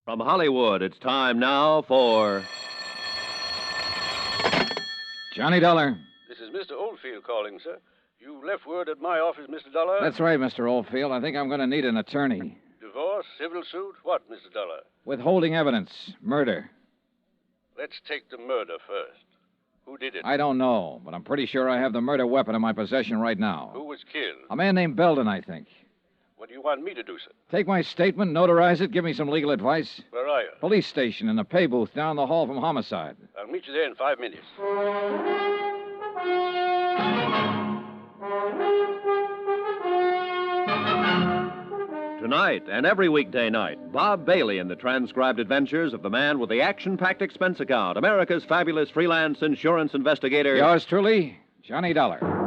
From Hollywood, it's time now for Johnny Dollar. This is Mr. Oldfield calling, sir. You left word at my office, Mr. Dollar. That's right, Mr. Oldfield. I think I'm going to need an attorney. Divorce, civil suit, what, Mr. Dollar? Withholding evidence. Murder. Let's take the murder first. Who did it? I don't know, but I'm pretty sure I have the murder weapon in my possession right now. Who was killed? A man named Belden, I think. What do you want me to do, sir? Take my statement, notarize it, give me some legal advice. Where are you? Police station in the pay booth down the hall from homicide. I'll meet you there in 5 minutes. Tonight and every weekday night, Bob Bailey in the transcribed adventures of the man with the action-packed expense account, America's fabulous freelance insurance investigator. Yours truly, Johnny Dollar.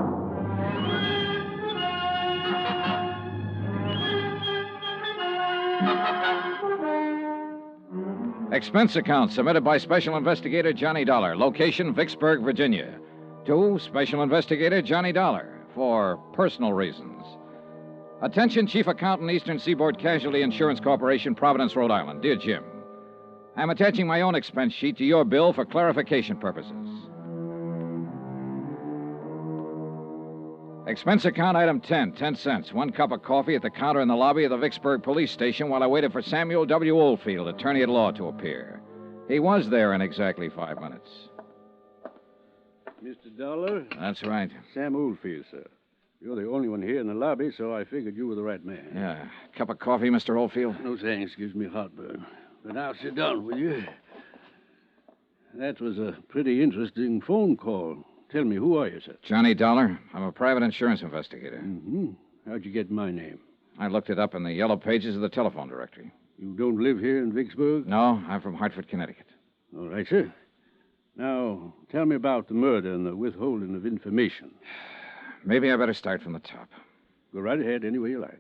Expense account submitted by Special Investigator Johnny Dollar. Location, Vicksburg, Virginia. To Special Investigator Johnny Dollar for personal reasons. Attention, Chief Accountant, Eastern Seaboard Casualty Insurance Corporation, Providence, Rhode Island. Dear Jim, I'm attaching my own expense sheet to your bill for clarification purposes. Expense account item 10 cents. 1 cup of coffee at the counter in the lobby of the Vicksburg police station while I waited for Samuel W. Oldfield, attorney at law, to appear. He was there in exactly 5 minutes. Mr. Dollar? That's right. Sam Oldfield, sir. You're the only one here in the lobby, so I figured you were the right man. Yeah. Cup of coffee, Mr. Oldfield? No thanks. Gives me heartburn. But now sit down, will you? That was a pretty interesting phone call. Tell me, who are you, sir? Johnny Dollar. I'm a private insurance investigator. Mm-hmm. How'd you get my name? I looked it up in the yellow pages of the telephone directory. You don't live here in Vicksburg? No, I'm from Hartford, Connecticut. All right, sir. Now, tell me about the murder and the withholding of information. Maybe I better start from the top. Go right ahead any way you like.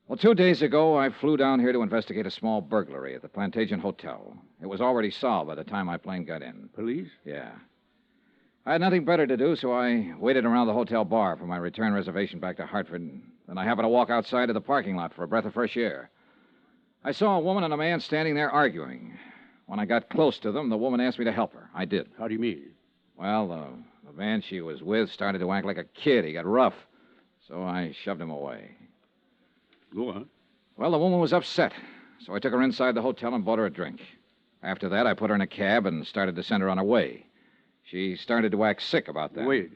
Well, 2 days ago, I flew down here to investigate a small burglary at the Plantagent Hotel. It was already solved by the time my plane got in. Police? Yeah. I had nothing better to do, so I waited around the hotel bar for my return reservation back to Hartford. Then I happened to walk outside of the parking lot for a breath of fresh air. I saw a woman and a man standing there arguing. When I got close to them, the woman asked me to help her. I did. How do you mean? Well, the man she was with started to act like a kid. He got rough, so I shoved him away. Go on. Well, the woman was upset, so I took her inside the hotel and bought her a drink. After that, I put her in a cab and started to send her on her way. She started to act sick about that. Wait.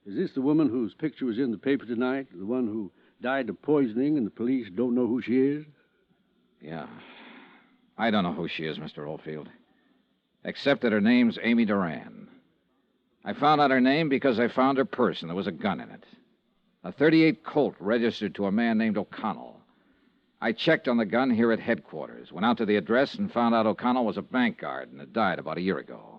Is this the woman whose picture was in the paper tonight? The one who died of poisoning and the police don't know who she is? Yeah. I don't know who she is, Mr. Oldfield. Except that her name's Amy Duran. I found out her name because I found her purse and there was a gun in it. A .38 Colt registered to a man named O'Connell. I checked on the gun here at headquarters, went out to the address and found out O'Connell was a bank guard and had died about a year ago.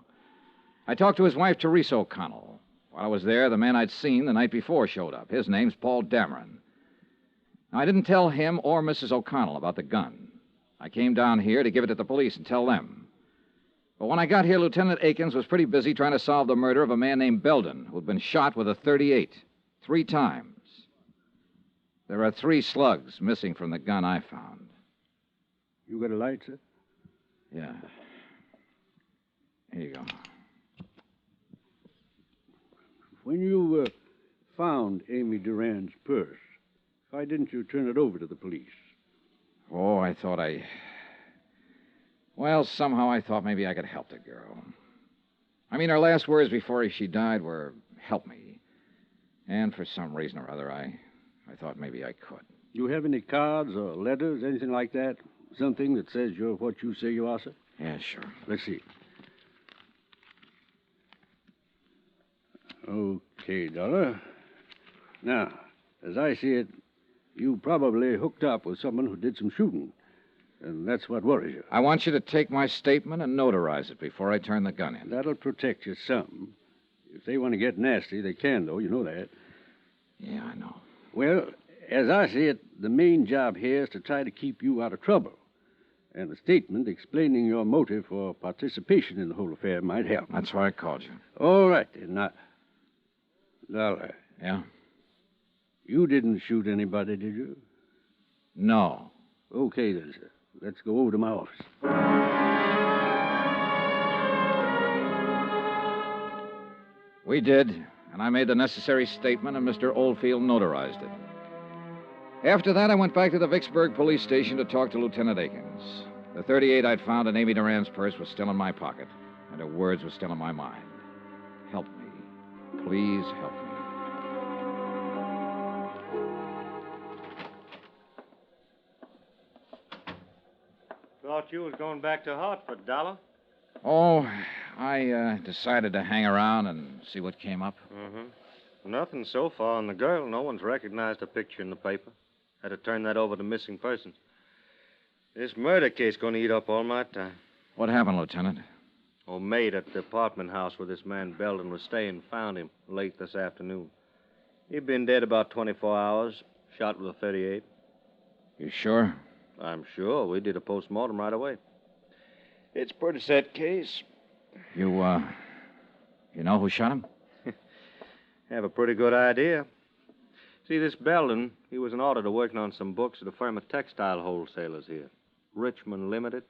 I talked to his wife, Teresa O'Connell. While I was there, the man I'd seen the night before showed up. His name's Paul Dameron. Now, I didn't tell him or Mrs. O'Connell about the gun. I came down here to give it to the police and tell them. But when I got here, Lieutenant Akins was pretty busy trying to solve the murder of a man named Belden, who'd been shot with a .38 3 times. There are 3 slugs missing from the gun I found. You got a light, sir? Yeah. Here you go. When you found Amy Duran's purse, why didn't you turn it over to the police? Oh, Well, somehow I thought maybe I could help the girl. I mean, her last words before she died were, help me. And for some reason or other, I thought maybe I could. You have any cards or letters, anything like that? Something that says you're what you say you are, sir? Yeah, sure. Let's see. Okay, Dollar. Now, as I see it, you probably hooked up with someone who did some shooting. And that's what worries you. I want you to take my statement and notarize it before I turn the gun in. That'll protect you some. If they want to get nasty, they can, though. You know that. Yeah, I know. Well, as I see it, the main job here is to try to keep you out of trouble. And a statement explaining your motive for participation in the whole affair might help. That's why I called you. All right, then. Now, Dollar. Yeah? You didn't shoot anybody, did you? No. Okay, then, sir. Let's go over to my office. We did, and I made the necessary statement, and Mr. Oldfield notarized it. After that, I went back to the Vicksburg police station to talk to Lieutenant Akins. The .38 I'd found in Amy Duran's purse was still in my pocket, and her words were still in my mind. Help me. Please help me. Thought you was going back to Hartford, Dollar. Oh, I decided to hang around and see what came up. Mm-hmm. Nothing so far on the girl. No one's recognized her picture in the paper. Had to turn that over to missing persons. This murder case going to eat up all my time. What happened, Lieutenant? Old maid at the apartment house where this man Belden was staying found him late this afternoon. He'd been dead about 24 hours, shot with a .38. You sure? I'm sure. We did a postmortem right away. It's a pretty set case. You know who shot him? Have a pretty good idea. See, this Belden, he was an auditor working on some books at a firm of textile wholesalers here. Richmond Limited.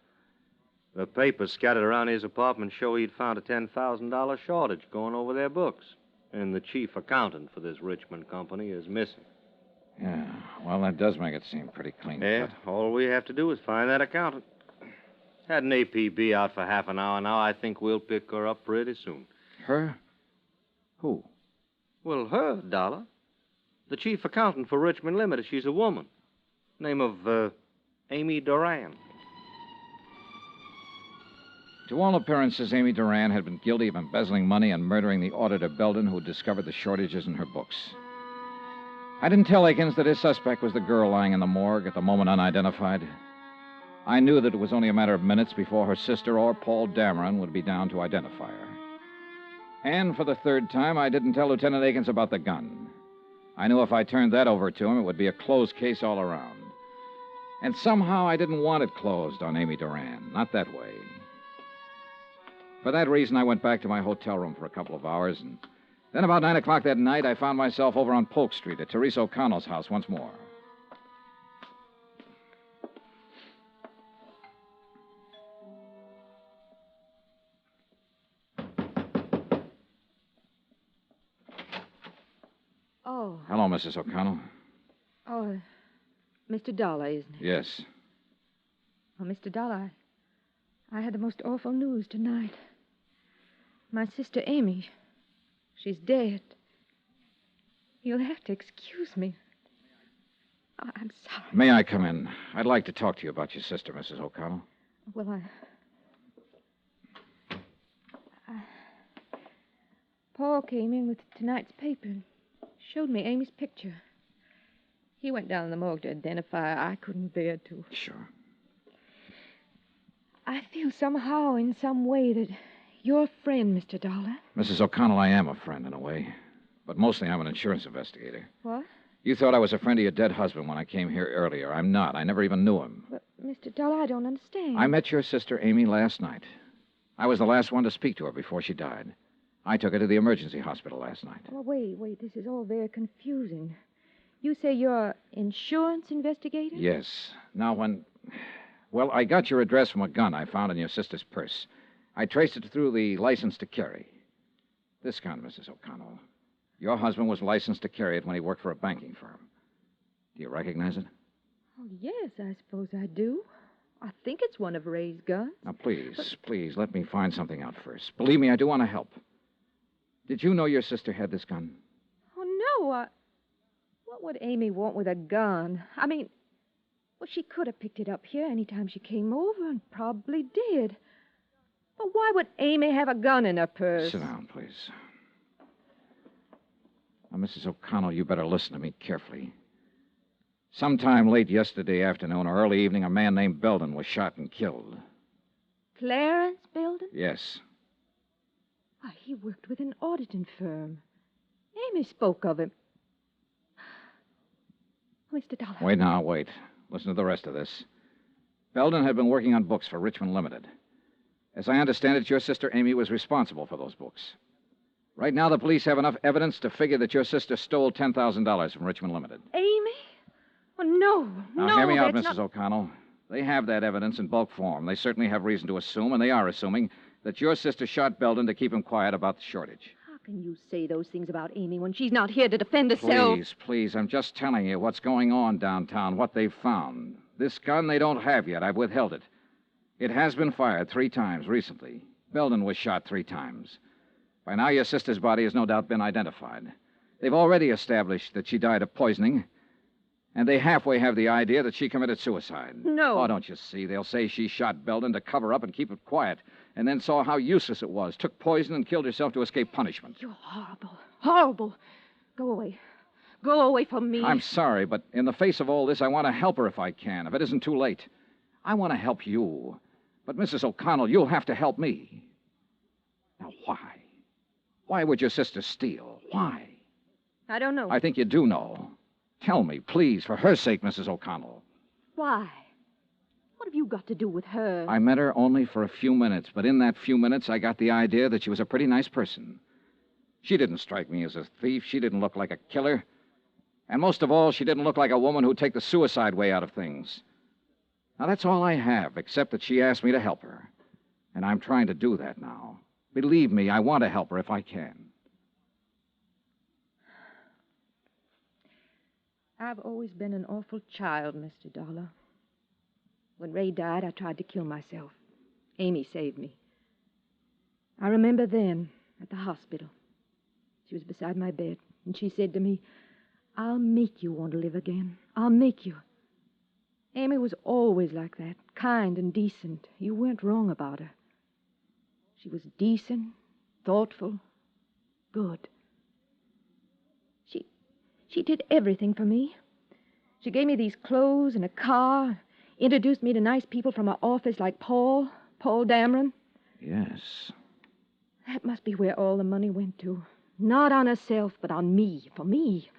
The papers scattered around his apartment show he'd found a $10,000 shortage going over their books. And the chief accountant for this Richmond company is missing. Yeah, well, that does make it seem pretty clean. Yeah, all we have to do is find that accountant. Had an APB out for half an hour now. I think we'll pick her up pretty soon. Her? Who? Well, her, Dollar. The chief accountant for Richmond Limited. She's a woman. Name of, Amy Duran. To all appearances, Amy Duran had been guilty of embezzling money and murdering the auditor Belden who discovered the shortages in her books. I didn't tell Akins that his suspect was the girl lying in the morgue at the moment unidentified. I knew that it was only a matter of minutes before her sister or Paul Dameron would be down to identify her. And for the third time, I didn't tell Lieutenant Akins about the gun. I knew if I turned that over to him, it would be a closed case all around. And somehow I didn't want it closed on Amy Duran. Not that way. For that reason, I went back to my hotel room for a couple of hours, and then about 9 o'clock that night, I found myself over on Polk Street at Teresa O'Connell's house once more. Oh. Hello, Mrs. O'Connell. Oh, Mr. Dollar, isn't it? Yes. Oh, Mr. Dollar, I had the most awful news tonight. My sister Amy, she's dead. You'll have to excuse me. Oh, I'm sorry. May I come in? I'd like to talk to you about your sister, Mrs. O'Connell. Well, Paul came in with tonight's paper and showed me Amy's picture. He went down in the morgue to identify her. I couldn't bear to. Sure. I feel somehow, in some way, that you're a friend, Mr. Dollar. Mrs. O'Connell, I am a friend in a way. But mostly I'm an insurance investigator. What? You thought I was a friend of your dead husband when I came here earlier. I'm not. I never even knew him. But, Mr. Dollar, I don't understand. I met your sister, Amy, last night. I was the last one to speak to her before she died. I took her to the emergency hospital last night. Well, wait. This is all very confusing. You say you're an insurance investigator? Yes. Now, Well, I got your address from a gun I found in your sister's purse. I traced it through the license to carry. This gun, Mrs. O'Connell. Your husband was licensed to carry it when he worked for a banking firm. Do you recognize it? Oh, yes, I suppose I do. I think it's one of Ray's guns. Now, please, let me find something out first. Believe me, I do want to help. Did you know your sister had this gun? Oh, no. What would Amy want with a gun? I mean, well, she could have picked it up here any time she came over and probably did. But why would Amy have a gun in her purse? Sit down, please. Now, Mrs. O'Connell, you better listen to me carefully. Sometime late yesterday afternoon or early evening, a man named Belden was shot and killed. Clarence Belden? Yes. Why, he worked with an auditing firm. Amy spoke of him. Mr. Dollar. Wait. Listen to the rest of this. Belden had been working on books for Richmond Limited. As I understand it, your sister Amy was responsible for those books. Right now, the police have enough evidence to figure that your sister stole $10,000 from Richmond Limited. Amy? Oh, no. Now, hear me out, Mrs. O'Connell. They have that evidence in bulk form. They certainly have reason to assume, and they are assuming, that your sister shot Belden to keep him quiet about the shortage. How can you say those things about Amy when she's not here to defend herself? Please, please, I'm just telling you what's going on downtown, what they've found. This gun they don't have yet. I've withheld it. It has been fired 3 times recently. Belden was shot 3 times. By now, your sister's body has no doubt been identified. They've already established that she died of poisoning, and they halfway have the idea that she committed suicide. No. Oh, don't you see? They'll say she shot Belden to cover up and keep it quiet, and then saw how useless it was, took poison and killed herself to escape punishment. You're horrible. Horrible. Go away. Go away from me. I'm sorry, but in the face of all this, I want to help her if I can, if it isn't too late. I want to help you. But, Mrs. O'Connell, you'll have to help me. Now, why? Why would your sister steal? Why? I don't know. I think you do know. Tell me, please, for her sake, Mrs. O'Connell. Why? What have you got to do with her? I met her only for a few minutes, but in that few minutes, I got the idea that she was a pretty nice person. She didn't strike me as a thief. She didn't look like a killer. And most of all, she didn't look like a woman who'd take the suicide way out of things. Now, that's all I have, except that she asked me to help her. And I'm trying to do that now. Believe me, I want to help her if I can. I've always been an awful child, Mr. Dollar. When Ray died, I tried to kill myself. Amy saved me. I remember then, at the hospital. She was beside my bed, and she said to me, "I'll make you want to live again. I'll make you." Amy was always like that, kind and decent. You weren't wrong about her. She was decent, thoughtful, good. She did everything for me. She gave me these clothes and a car, introduced me to nice people from her office like Paul Dameron. Yes. That must be where all the money went to. Not on herself, but on me, for me.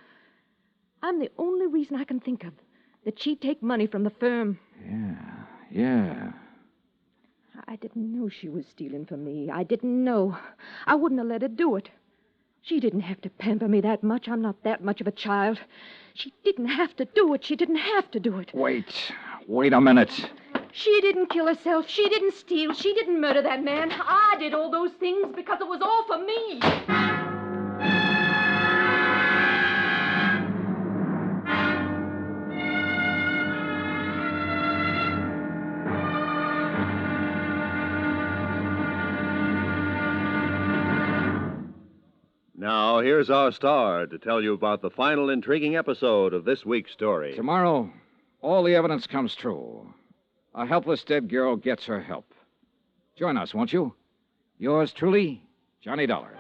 I'm the only reason I can think of that she'd take money from the firm. Yeah. I didn't know she was stealing from me. I didn't know. I wouldn't have let her do it. She didn't have to pamper me that much. I'm not that much of a child. She didn't have to do it. She didn't have to do it. Wait a minute. She didn't kill herself. She didn't steal. She didn't murder that man. I did all those things because it was all for me. Now, here's our star to tell you about the final intriguing episode of this week's story. Tomorrow, all the evidence comes true. A helpless dead girl gets her help. Join us, won't you? Yours truly, Johnny Dollar.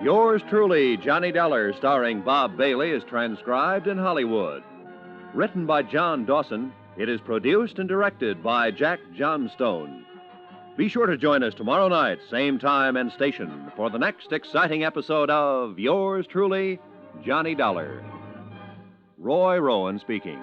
Yours truly, Johnny Dollar, starring Bob Bailey, is transcribed in Hollywood. Written by John Dawson, it is produced and directed by Jack Johnstone. Be sure to join us tomorrow night, same time and station, for the next exciting episode of Yours truly, Johnny Dollar. Roy Rowan speaking.